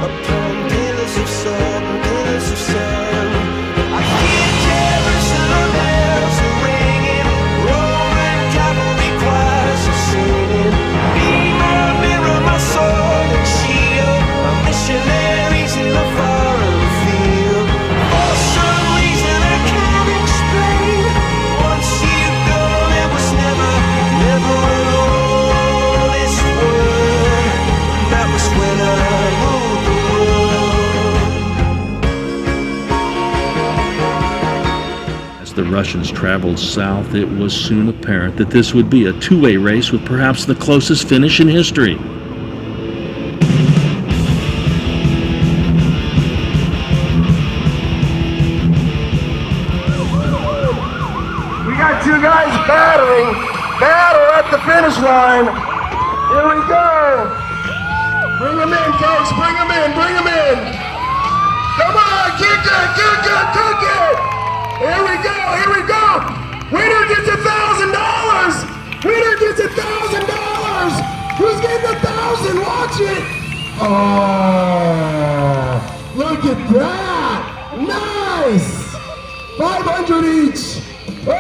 upon pillars of salt and pillars of sand. I hear Jerusalem bells are ringing, Roman cavalry choirs are singing. Be my mirror, my sword and shield, my missionaries in the foreign field. For some reason I can't explain, once you've gone it was never an honest word. That was when I ruled the world. As the Russians traveled south, it was soon apparent that this would be a two-way race with perhaps the closest finish in history. We got two guys battling at the finish line. Here we go. Bring them in, folks. Bring them in. Come on, kick it. Here we go. Winner gets $1,000. Who's getting 1,000? Watch it. Oh, look at that. Nice. 500 each. Oh,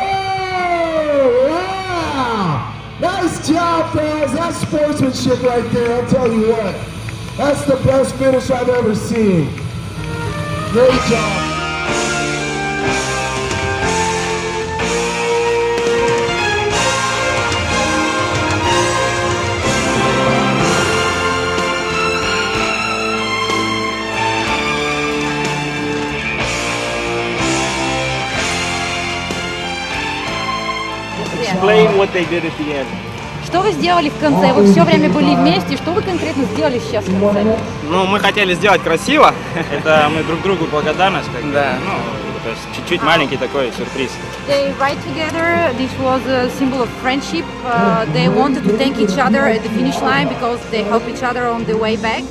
yeah! Nice job, guys. That's sportsmanship right there, I'll tell you what. That's the best finish I've ever seen. Great job. Explain what they did at the end. Что вы сделали в конце? Вы все время были вместе. Что вы конкретно сделали сейчас в конце? Ну, мы хотели сделать красиво. Это мы друг другу благодарность. Да. Ну, то есть чуть-чуть маленький такой сюрприз. They ride together. This was a symbol of friendship. They wanted to thank each other at the finish line because they helped each other on the way back.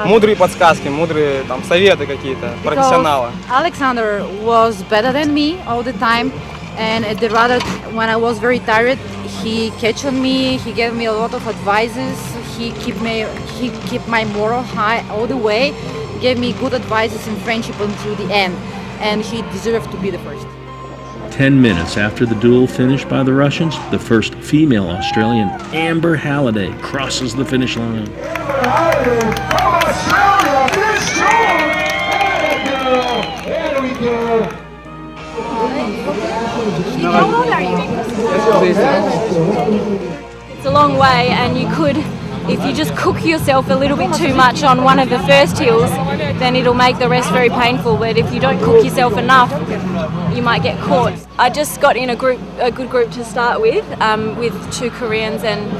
Мудрые подсказки, мудрые там советы какие-то, профессионала. Alexander was better than me all the time. And at the rather, when I was very tired, he catch on me. He gave me a lot of advices. He kept my moral high all the way. Gave me good advices in friendship until the end, and he deserved to be the first. 10 minutes after the duel finished by the Russians, the first female Australian, Amber Halliday, crosses the finish line. There we go. How old are you? It's a long way, and you could, if you just cook yourself a little bit too much on one of the first hills, then it'll make the rest very painful. But if you don't cook yourself enough, you might get caught. I just got in a good group to start with two Koreans and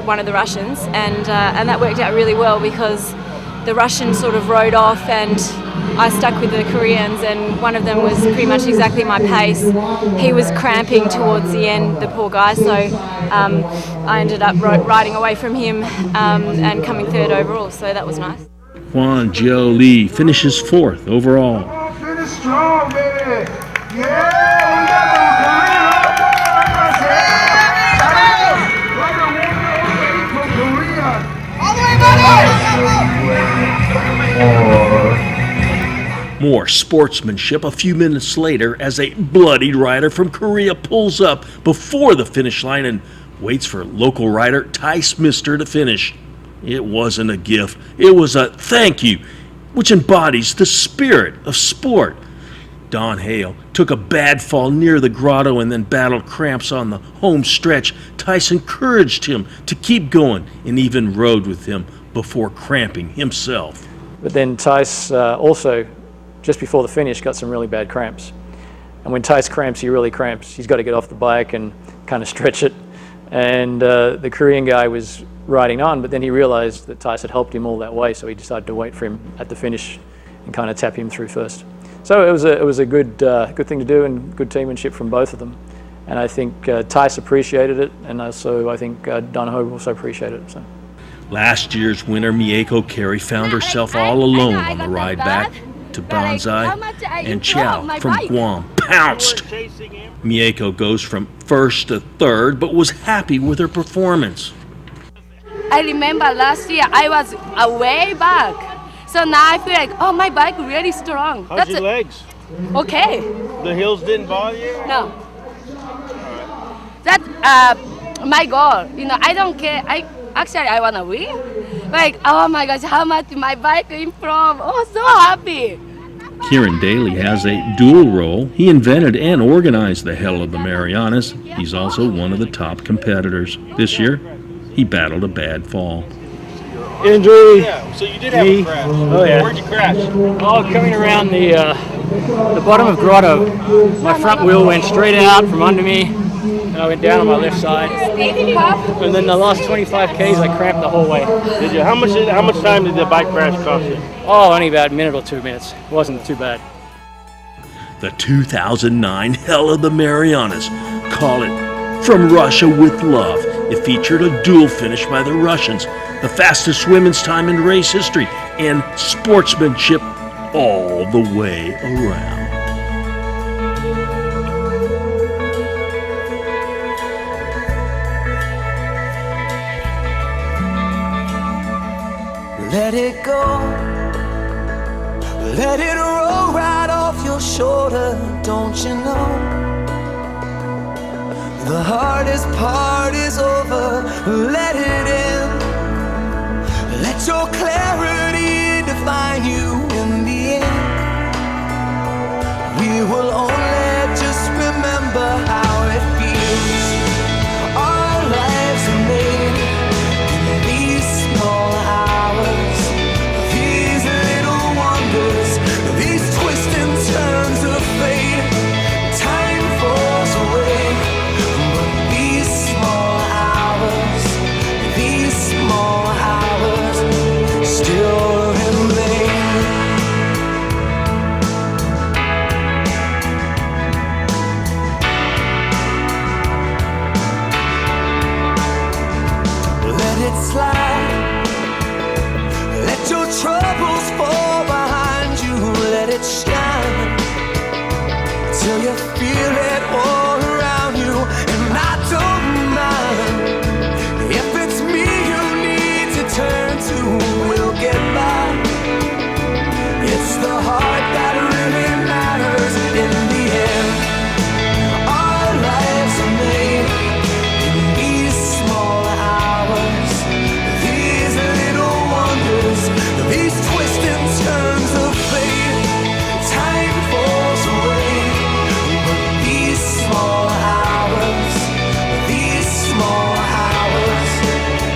one of the Russians, and that worked out really well because the Russians sort of rode off and I stuck with the Koreans, and one of them was pretty much exactly my pace. He was cramping towards the end, the poor guy, so I ended up riding away from him and coming third overall, so that was nice. Juan Jiu Lee finishes fourth overall. Finish strong, baby. Yeah, More sportsmanship a few minutes later as a bloodied rider from Korea pulls up before the finish line and waits for local rider Tice Mister to finish. It wasn't a gift, it was a thank you, which embodies the spirit of sport. Don Hale took a bad fall near the grotto and then battled cramps on the home stretch. Tice encouraged him to keep going and even rode with him before cramping himself. But then Tice also, just before the finish, got some really bad cramps. And when Tice cramps, he really cramps. He's got to get off the bike and kind of stretch it. And the Korean guy was riding on, but then he realized that Tice had helped him all that way, so he decided to wait for him at the finish and kind of tap him through first. So it was a good thing to do and good teammanship from both of them. And I think Tice appreciated it, and also I think Don Ho also appreciated it. So. Last year's winner, Mieko Carey, found herself all alone on the ride back to Banzai, and Chow from Guam pounced. Mieko goes from first to third, but was happy with her performance. I remember last year I was way back. So now I feel like, oh, my bike really strong. How's your legs? Okay. The hills didn't bother you? No. That's my goal. You know, I don't care. I wanna win. Like, oh my gosh, how much my bike improved. Oh, so happy. Kieran Daly has a dual role. He invented and organized the Hell of the Marianas. He's also one of the top competitors. This year, he battled a bad fall. Injury. Yeah, so you did have a crash. Oh yeah. Where'd you crash? Oh, coming around the bottom of Grotto, my front wheel went straight out from under me, and I went down on my left side. And then the last 25 Ks, I cramped the whole way. Did you? How much time did the bike crash cost you? Oh, only about a minute or 2 minutes. It wasn't too bad. The 2009 Hell of the Marianas. Call it From Russia with Love. It featured a duel finish by the Russians, the fastest women's time in race history, and sportsmanship all the way around. Let it go. Let it roll right off your shoulder, don't you know? The hardest part is over, let it in. Let your clarity define you in the end. We will only just remember how it feels. Our lives are made in these small hours, these little wonders, these twists and turns of fate. Time falls away, but these small hours still remain. Let it slide. Let your troubles fall behind you. Let it shine till you feel it all around you. And I don't mind if it's me you need to turn to. We'll get by. It's the heart that really matters in the end. Our lives are made in these small hours, these little wonders, these twists and turns of fate. Time falls away, but these small hours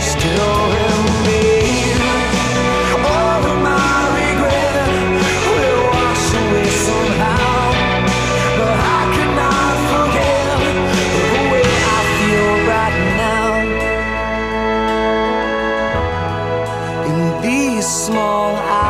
still remain. All of my regret will wash away somehow, but I cannot forget the way I feel right now. In these small hours